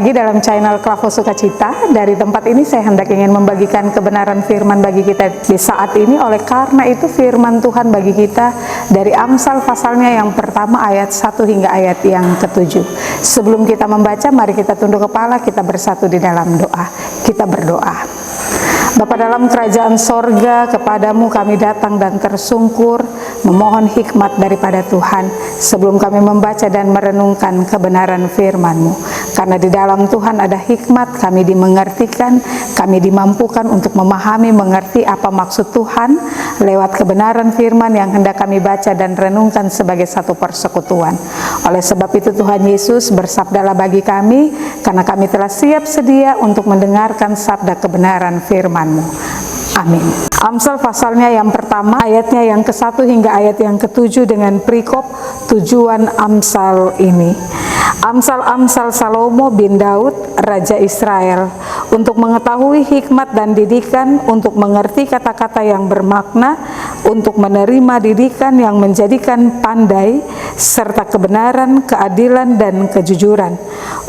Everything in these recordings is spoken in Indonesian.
lagi dalam channel Klavo Sukacita. Dari tempat ini saya hendak ingin membagikan kebenaran firman bagi kita di saat ini. Oleh karena itu firman Tuhan bagi kita dari Amsal pasalnya yang pertama ayat 1 hingga ayat yang ke-7. Sebelum kita membaca, mari kita tunduk kepala, kita bersatu di dalam doa. Kita berdoa. Bapa dalam kerajaan sorga, kepadamu kami datang dan tersungkur memohon hikmat daripada Tuhan sebelum kami membaca dan merenungkan kebenaran firman-Mu. Karena di dalam Tuhan ada hikmat, kami dimengertikan, kami dimampukan untuk memahami, mengerti apa maksud Tuhan lewat kebenaran firman yang hendak kami baca dan renungkan sebagai satu persekutuan. Oleh sebab itu Tuhan Yesus bersabdalah bagi kami, karena kami telah siap sedia untuk mendengarkan sabda kebenaran firman-Mu. Amin. Amsal pasalnya yang pertama, ayatnya yang ke-1 hingga ayat yang ke-7 dengan perikop tujuan Amsal ini. Amsal Salomo bin Daud, Raja Israel, untuk mengetahui hikmat dan didikan, untuk mengerti kata-kata yang bermakna, untuk menerima didikan yang menjadikan pandai, serta kebenaran, keadilan, dan kejujuran,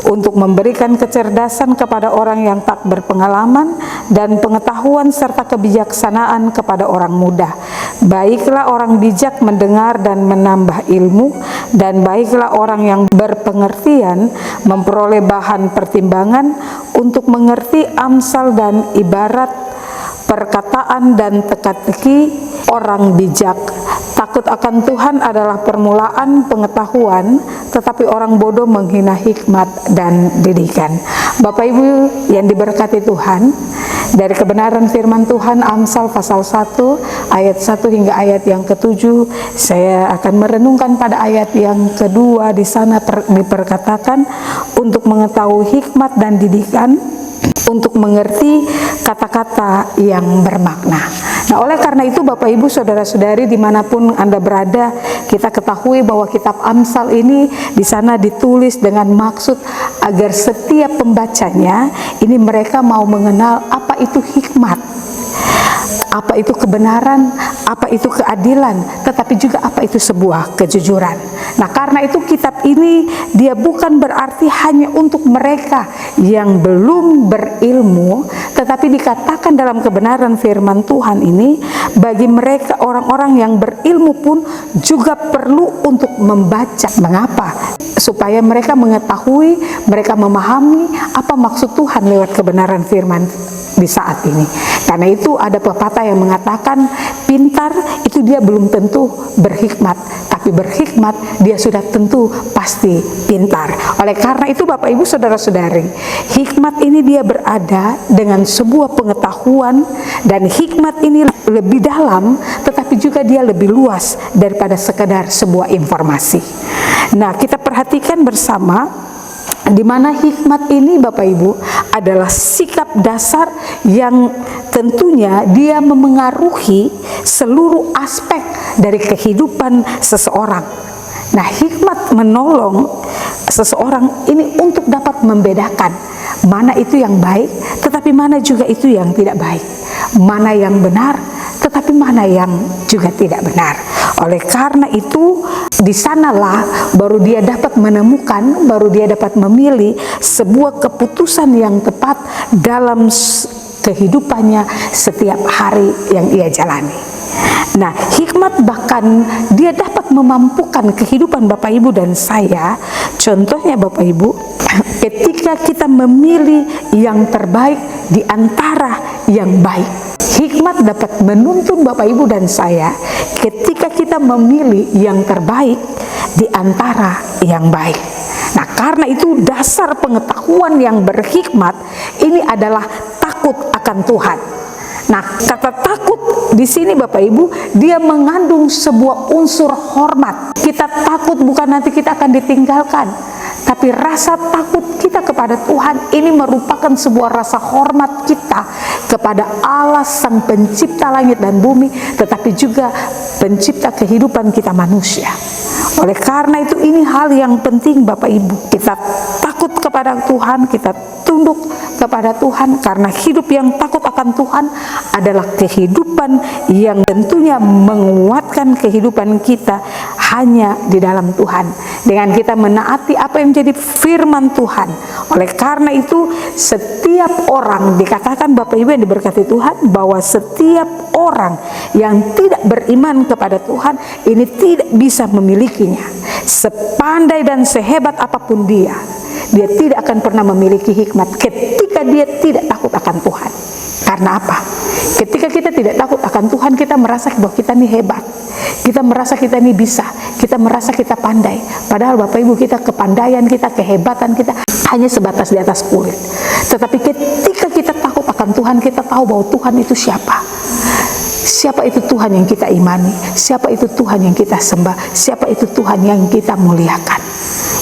untuk memberikan kecerdasan kepada orang yang tak berpengalaman, dan pengetahuan serta kebijaksanaan kepada orang muda. Baiklah orang bijak mendengar dan menambah ilmu, dan baiklah orang yang berpengertian memperoleh bahan pertimbangan untuk mengerti amsal dan ibarat, perkataan dan teka-teki orang bijak. Takut akan Tuhan adalah permulaan pengetahuan, tetapi orang bodoh menghina hikmat dan didikan. Bapak Ibu yang diberkati Tuhan, dari kebenaran firman Tuhan Amsal pasal 1 ayat 1 hingga ayat yang ke-7, saya akan merenungkan pada ayat yang kedua. Di sana diperkatakan untuk mengetahui hikmat dan didikan, untuk mengerti kata-kata yang bermakna. Nah, oleh karena itu Bapak Ibu saudara-saudari dimanapun Anda berada, kita ketahui bahwa kitab Amsal ini di sana ditulis dengan maksud agar setiap pembacanya ini mereka mau mengenal apa itu hikmat, apa itu kebenaran, apa itu keadilan, tetapi juga apa itu sebuah kejujuran. Nah, karena itu kitab ini dia bukan berarti hanya untuk mereka yang belum berilmu, tetapi dikatakan dalam kebenaran firman Tuhan ini bagi mereka orang-orang yang berilmu pun juga perlu untuk membaca. Mengapa? Supaya mereka mengetahui, mereka memahami apa maksud Tuhan lewat kebenaran firman di saat ini. Karena itu ada pepatah yang mengatakan pintar itu dia belum tentu berhikmat, tapi berhikmat dia sudah tentu pasti pintar. Oleh karena itu Bapak Ibu saudara-saudari, hikmat ini dia berada dengan sebuah pengetahuan, dan hikmat ini lebih dalam tetapi juga dia lebih luas daripada sekedar sebuah informasi. Nah, kita perhatikan bersama di mana hikmat ini Bapak Ibu adalah sikap dasar yang tentunya dia memengaruhi seluruh aspek dari kehidupan seseorang. Nah, hikmat menolong seseorang ini untuk dapat membedakan mana itu yang baik, tetapi mana juga itu yang tidak baik, mana yang benar, tetapi mana yang juga tidak benar. Oleh karena itu, di sanalah baru dia dapat menemukan, baru dia dapat memilih sebuah keputusan yang tepat dalam kehidupannya setiap hari yang ia jalani. Nah, hikmat bahkan dia dapat memampukan kehidupan Bapak Ibu dan saya. Contohnya Bapak Ibu, ketika kita memilih yang terbaik di antara yang baik. Hikmat dapat menuntun Bapak Ibu dan saya ketika kita memilih yang terbaik di antara yang baik. Nah, karena itu dasar pengetahuan yang berhikmat ini adalah takut akan Tuhan. Nah, kata takut di sini Bapak Ibu, dia mengandung sebuah unsur hormat. Kita takut bukan nanti kita akan ditinggalkan, tapi rasa takut kita kepada Tuhan ini merupakan sebuah rasa hormat kita kepada Allah Sang Pencipta langit dan bumi, tetapi juga pencipta kehidupan kita manusia. Oleh karena itu ini hal yang penting Bapak Ibu, kita takut kepada Tuhan, kita tunduk kepada Tuhan, karena hidup yang takut akan Tuhan adalah kehidupan yang tentunya menguatkan kehidupan kita hanya di dalam Tuhan, dengan kita menaati apa yang menjadi firman Tuhan. Oleh karena itu, setiap orang, dikatakan Bapak Ibu yang diberkati Tuhan, bahwa setiap orang yang tidak beriman kepada Tuhan ini tidak bisa memilikinya. Sepandai dan sehebat apapun dia tidak akan pernah memiliki hikmat ketika dia tidak takut akan Tuhan. Karena apa? Ketika kita tidak takut akan Tuhan, kita merasa bahwa kita ini hebat, kita merasa kita ini bisa, kita merasa kita pandai. Padahal Bapak Ibu, kita kepandaian kita, kehebatan kita hanya sebatas di atas kulit. Tetapi ketika kita takut akan Tuhan, kita tahu bahwa Tuhan itu siapa. Siapa itu Tuhan yang kita imani, siapa itu Tuhan yang kita sembah, siapa itu Tuhan yang kita muliakan.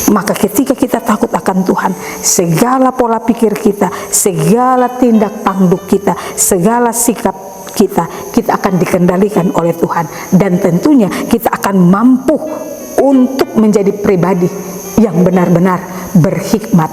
Maka ketika kita takut akan Tuhan, segala pola pikir kita, segala tindak tanduk kita, segala sikap kita akan dikendalikan oleh Tuhan. Dan tentunya kita akan mampu untuk menjadi pribadi yang benar-benar berhikmat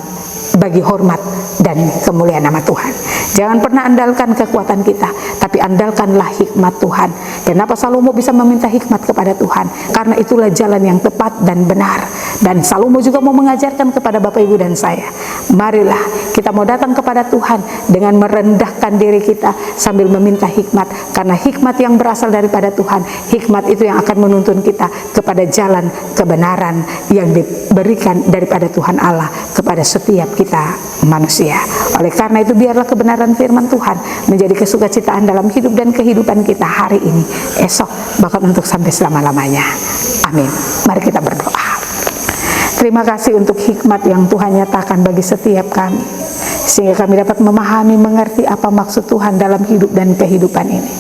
bagi hormat dan kemuliaan nama Tuhan. Jangan pernah andalkan kekuatan kita, tapi andalkanlah hikmat Tuhan. Kenapa Salomo bisa meminta hikmat kepada Tuhan? Karena itulah jalan yang tepat dan benar. Dan Salomo juga mau mengajarkan kepada Bapak Ibu dan saya, marilah kita mau datang kepada Tuhan dengan merendahkan diri kita sambil meminta hikmat. Karena hikmat yang berasal daripada Tuhan, hikmat itu yang akan menuntun kita kepada jalan kebenaran yang diberikan daripada Tuhan Allah kepada setiap kita manusia. Oleh karena itu, biarlah kebenaran firman Tuhan menjadi kesukacitaan dalam hidup dan kehidupan kita hari ini, esok, bahkan untuk sampai selama-lamanya. Amin. Mari kita berdoa. Terima kasih untuk hikmat yang Tuhan nyatakan bagi setiap kami, sehingga kami dapat memahami, mengerti apa maksud Tuhan dalam hidup dan kehidupan ini.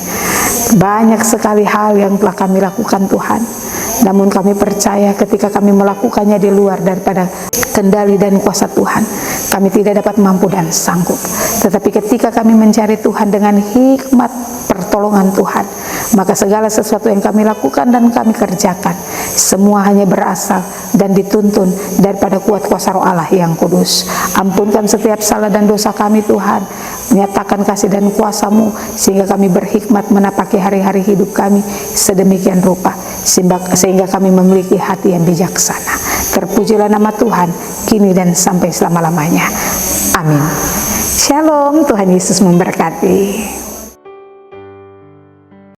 Banyak sekali hal yang telah kami lakukan Tuhan, namun kami percaya ketika kami melakukannya di luar daripada kendali dan kuasa Tuhan, kami tidak dapat mampu dan sanggup. Tetapi ketika kami mencari Tuhan dengan hikmat pertolongan Tuhan, maka segala sesuatu yang kami lakukan dan kami kerjakan, semua hanya berasal dan dituntun daripada kuat kuasa Roh Allah yang kudus. Ampunkan setiap salah dan dosa kami Tuhan, nyatakan kasih dan kuasa-Mu, sehingga kami berhikmat menapaki hari-hari hidup kami sedemikian rupa, sehingga kami memiliki hati yang bijaksana. Terpujilah nama Tuhan, kini dan sampai selama-lamanya. Amin. Shalom, Tuhan Yesus memberkati.